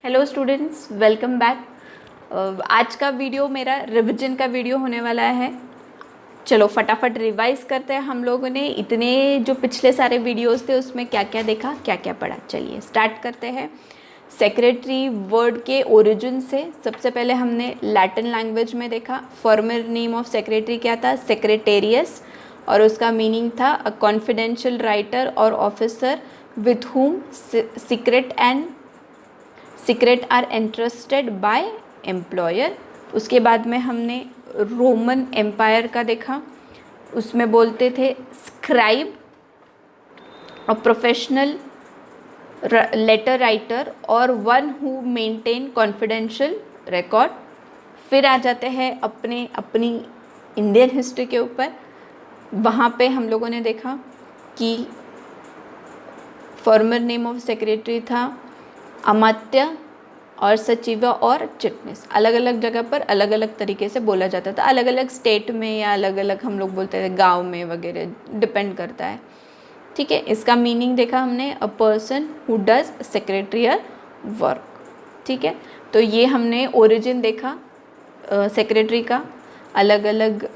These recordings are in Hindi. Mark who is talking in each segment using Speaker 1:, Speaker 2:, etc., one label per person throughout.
Speaker 1: Hello students, welcome back. आज का वीडियो मेरा रिवीजन का वीडियो होने वाला है। चलो फटाफट रिवाइज करते हैं। हम लोगों ने इतने जो पिछले सारे वीडियोस थे उसमें क्या क्या देखा, क्या क्या पढ़ा। चलिए स्टार्ट करते हैं। सेक्रेटरी वर्ड के ओरिजिन से सबसे पहले हमने लैटिन लैंग्वेज में देखा। फॉर्मल नेम ऑफ सेक्रेटरी क्या था? सेक्रेटेरियस, और उसका मीनिंग था अ कॉन्फिडेंशियल राइटर और officer with whom secret are entrusted by employer. उसके बाद में हमने रोमन एम्पायर का देखा। उसमें बोलते थे scribe, a professional letter writer और one who maintain confidential record. फिर आ जाते हैं अपनी इंडियन हिस्ट्री के ऊपर। वहाँ पे हम लोगों ने देखा कि फॉर्मल नेम ऑफ सेक्रेटरी था अमात्य और सचिव और चिटनेस। अलग अलग जगह पर अलग अलग तरीके से बोला जाता था, अलग अलग स्टेट में या अलग अलग हम लोग बोलते थे गांव में वगैरह, डिपेंड करता है। ठीक है, इसका मीनिंग देखा हमने, अ person who does secretarial work. ठीक है, तो ये हमने ओरिजिन देखा सेक्रेटरी का। अलग अलग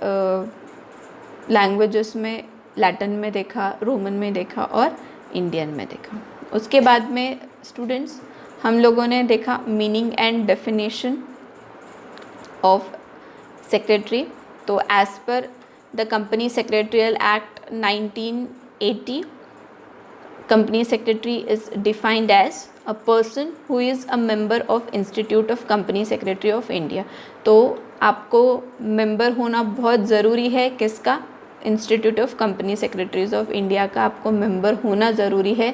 Speaker 1: लैंग्वेजेस में, लैटिन में देखा, रोमन में देखा और इंडियन में देखा। उसके बाद में स्टूडेंट्स हम लोगों ने देखा meaning and definition of secretary. तो as per the company secretarial act 1980, company secretary is defined as a person who is a member of institute of company secretary of India. तो आपको मेंबर होना बहुत ज़रूरी है। किसका? Institute of company secretaries of India का आपको मेंबर होना ज़रूरी है,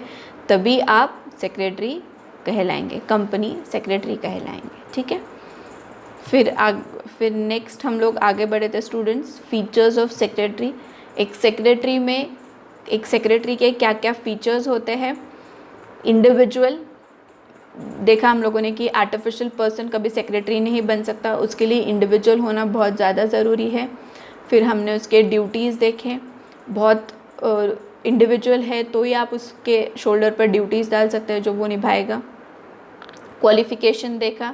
Speaker 1: तभी आप सेक्रेटरी कहलाएंगे, कंपनी सेक्रेटरी कहलाएंगे। ठीक है, फिर नेक्स्ट हम लोग आगे बढ़े थे स्टूडेंट्स। Features of secretary. एक सेक्रेटरी के क्या क्या फीचर्स होते हैं। इंडिविजुअल देखा हम लोगों ने कि आर्टिफिशियल पर्सन कभी सेक्रेटरी नहीं बन सकता, उसके लिए इंडिविजुअल होना बहुत ज़्यादा ज़रूरी है। फिर हमने उसके ड्यूटीज़ देखे। बहुत इंडिविजुअल है तो ही आप उसके शोल्डर पर ड्यूटीज़ डाल सकते हैं जो वो निभाएगा। क्वालिफ़िकेशन देखा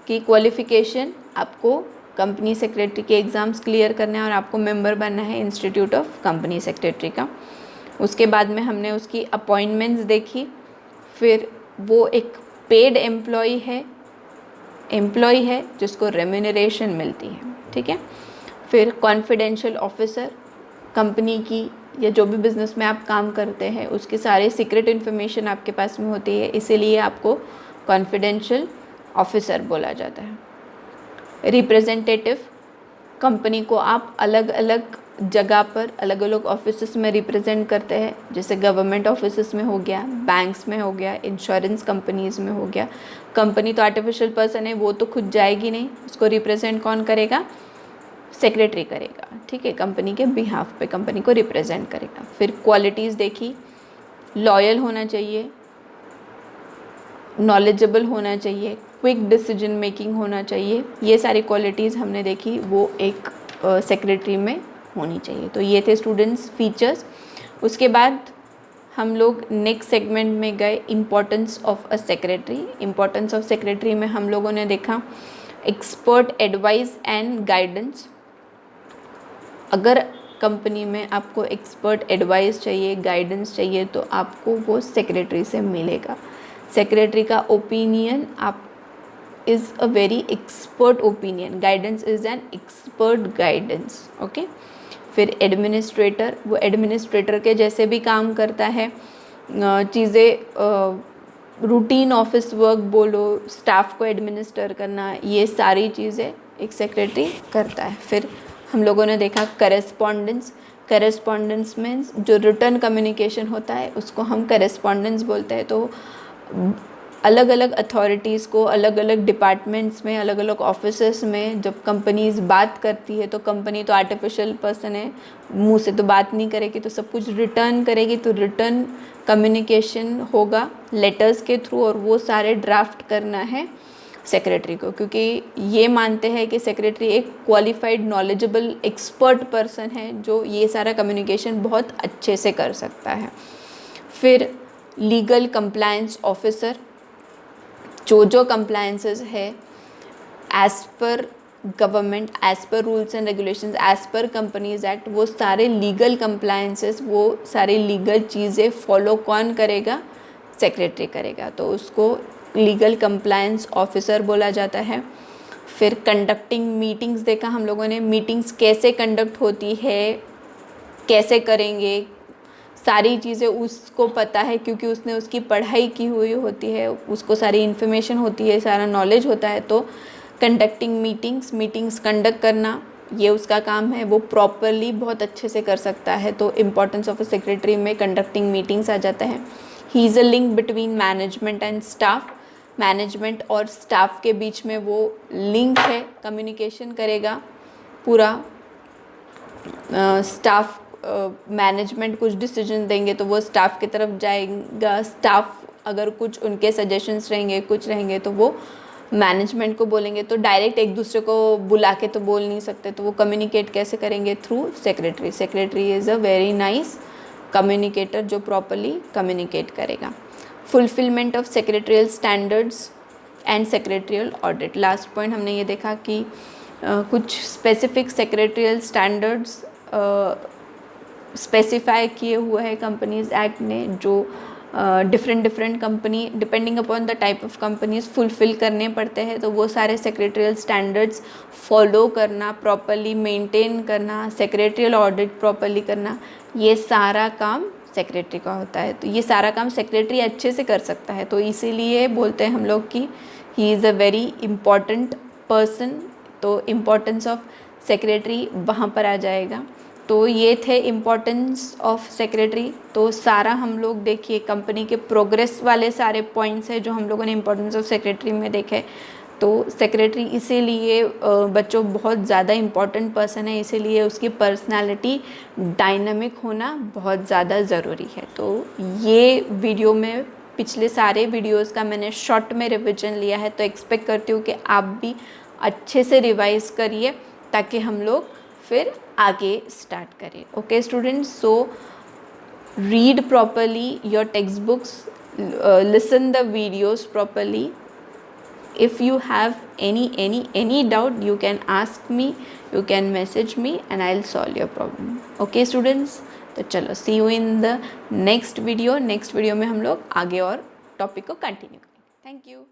Speaker 1: कि क्वालिफ़िकेशन आपको कंपनी सेक्रेटरी के एग्ज़ाम्स क्लियर करना है और आपको मेंबर बनना है इंस्टीट्यूट ऑफ कंपनी सेक्रेटरी का। उसके बाद में हमने उसकी अपॉइंटमेंट्स देखी। फिर वो एक पेड एम्प्लॉय है जिसको रेम्यूनरेशन मिलती है। ठीक है, फिर कॉन्फिडेंशियल ऑफिसर, कंपनी की या जो भी बिज़नेस में आप काम करते हैं उसकी सारे सीक्रेट इन्फॉर्मेशन आपके पास में होती है, इसीलिए आपको कॉन्फिडेंशियल ऑफिसर बोला जाता है। रिप्रेजेंटेटिव, कंपनी को आप अलग अलग जगह पर अलग अलग ऑफिसेस में रिप्रेजेंट करते हैं, जैसे गवर्नमेंट ऑफिसेस में हो गया, बैंक्स में हो गया, इंश्योरेंस कंपनीज़ में हो गया। कंपनी तो आर्टिफिशियल पर्सन है, वो तो खुद जाएगी नहीं, उसको रिप्रेजेंट कौन करेगा? सेक्रेटरी करेगा। ठीक है, कंपनी के बिहाफ पे कंपनी को रिप्रेजेंट करेगा। फिर क्वालिटीज़ देखी, लॉयल होना चाहिए, नॉलेजेबल होना चाहिए, क्विक डिसीजन मेकिंग होना चाहिए। ये सारी क्वालिटीज़ हमने देखी, वो एक सेक्रेटरी में होनी चाहिए। तो ये थे स्टूडेंट्स फीचर्स। उसके बाद हम लोग नेक्स्ट सेगमेंट में गए, importance of a secretary. Importance of secretary में हम लोगों ने देखा एक्सपर्ट एडवाइस एंड गाइडेंस। अगर कंपनी में आपको एक्सपर्ट एडवाइस चाहिए, गाइडेंस चाहिए, तो आपको वो सेक्रेटरी से मिलेगा। सेक्रेटरी का ओपिनियन आप is a very expert opinion, guidance is an expert guidance. Okay, फिर एडमिनिस्ट्रेटर, वो एडमिनिस्ट्रेटर के जैसे भी काम करता है, चीज़ें रूटीन ऑफिस वर्क बोलो, स्टाफ को एडमिनिस्टर करना, ये सारी चीज़ें एक सेक्रेटरी करता है। फिर हम लोगों ने देखा करेस्पॉन्डेंस मीन्स जो रिटर्न कम्युनिकेशन होता है उसको हम करेस्पॉन्डेंस बोलते हैं। तो अलग अलग अथॉरिटीज़ को, अलग अलग डिपार्टमेंट्स में, अलग अलग ऑफिसेस में जब कंपनीज बात करती है, तो कंपनी तो आर्टिफिशियल पर्सन है, मुंह से तो बात नहीं करेगी, तो सब कुछ रिटर्न करेगी। तो रिटर्न कम्युनिकेशन होगा लेटर्स के थ्रू, और वो सारे ड्राफ्ट करना है सेक्रेटरी को, क्योंकि ये मानते हैं कि सेक्रेटरी एक क्वालिफाइड, नॉलेजेबल, एक्सपर्ट पर्सन है जो ये सारा कम्युनिकेशन बहुत अच्छे से कर सकता है। फिर लीगल कंप्लायंस ऑफिसर, जो कंप्लायंसेस है as per government, as per rules and regulations, as per companies act, वो सारे लीगल कंप्लायंसेस, वो सारी लीगल चीज़ें फॉलो कौन करेगा? सेक्रेटरी करेगा। तो उसको लीगल कंप्लायंस ऑफिसर बोला जाता है। फिर कंडक्टिंग मीटिंग्स देखा हम लोगों ने, मीटिंग्स कैसे कंडक्ट होती है, कैसे करेंगे, सारी चीज़ें उसको पता है क्योंकि उसने उसकी पढ़ाई की हुई होती है, उसको सारी इन्फॉर्मेशन होती है, सारा नॉलेज होता है। तो कंडक्टिंग मीटिंग्स कंडक्ट करना ये उसका काम है, वो प्रॉपरली बहुत अच्छे से कर सकता है। तो इम्पोर्टेंस ऑफ अ सेक्रेटरी में कंडक्टिंग मीटिंग्स आ जाता है। He is a link between management and staff, management और स्टाफ के बीच में वो लिंक है, कम्युनिकेशन करेगा पूरा। स्टाफ मैनेजमेंट कुछ डिसीजन देंगे तो वो स्टाफ की तरफ जाएगा, स्टाफ अगर कुछ उनके सजेशंस रहेंगे, कुछ रहेंगे तो वो मैनेजमेंट को बोलेंगे। तो डायरेक्ट एक दूसरे को बुला के तो बोल नहीं सकते, तो वो कम्युनिकेट कैसे करेंगे? Through secretary. Secretary is a very nice communicator जो प्रॉपरली कम्युनिकेट करेगा। Fulfilment of secretarial standards and secretarial audit. Last point हमने ये देखा कि कुछ स्पेसिफिक सेक्रेटरियल स्टैंडर्ड्स स्पेसिफाई किए हुए हैं कंपनीज एक्ट ने, जो different company depending upon the type of companies fulfil करने पड़ते हैं। तो वो सारे सेक्रेटरियल स्टैंडर्ड्स फॉलो करना, प्रॉपरली मेंटेन करना, सेक्रेटरियल ऑडिट प्रॉपरली करना, ये सारा काम सेक्रेटरी का होता है। तो ये सारा काम सेक्रेटरी अच्छे से कर सकता है। तो इसीलिए बोलते हैं हम लोग कि he is a very important person. तो इम्पोर्टेंस ऑफ सेक्रेटरी वहाँ पर आ जाएगा। तो ये थे इम्पोर्टेंस ऑफ सेक्रेटरी। तो सारा हम लोग देखिए कंपनी के प्रोग्रेस वाले सारे पॉइंट्स हैं जो हम लोगों ने इम्पोर्टेंस ऑफ सेक्रेटरी में देखे। तो सेक्रेटरी इसीलिए बच्चों बहुत ज़्यादा इम्पॉर्टेंट पर्सन है, इसीलिए उसकी पर्सनालिटी डायनामिक होना बहुत ज़्यादा ज़रूरी है। तो ये वीडियो में पिछले सारे वीडियोस का मैंने शॉर्ट में रिविजन लिया है। तो एक्सपेक्ट करती हूँ कि आप भी अच्छे से रिवाइज़ करिए ताकि हम लोग फिर आगे स्टार्ट करें। Okay students, so read properly your text books, listen the videos properly. If you have any doubt, you can ask me, you can message me and I'll solve your problem. Okay students, तो चलो see you in the next video। Next video में हम लोग आगे और टॉपिक को कंटिन्यू करेंगे। Thank you.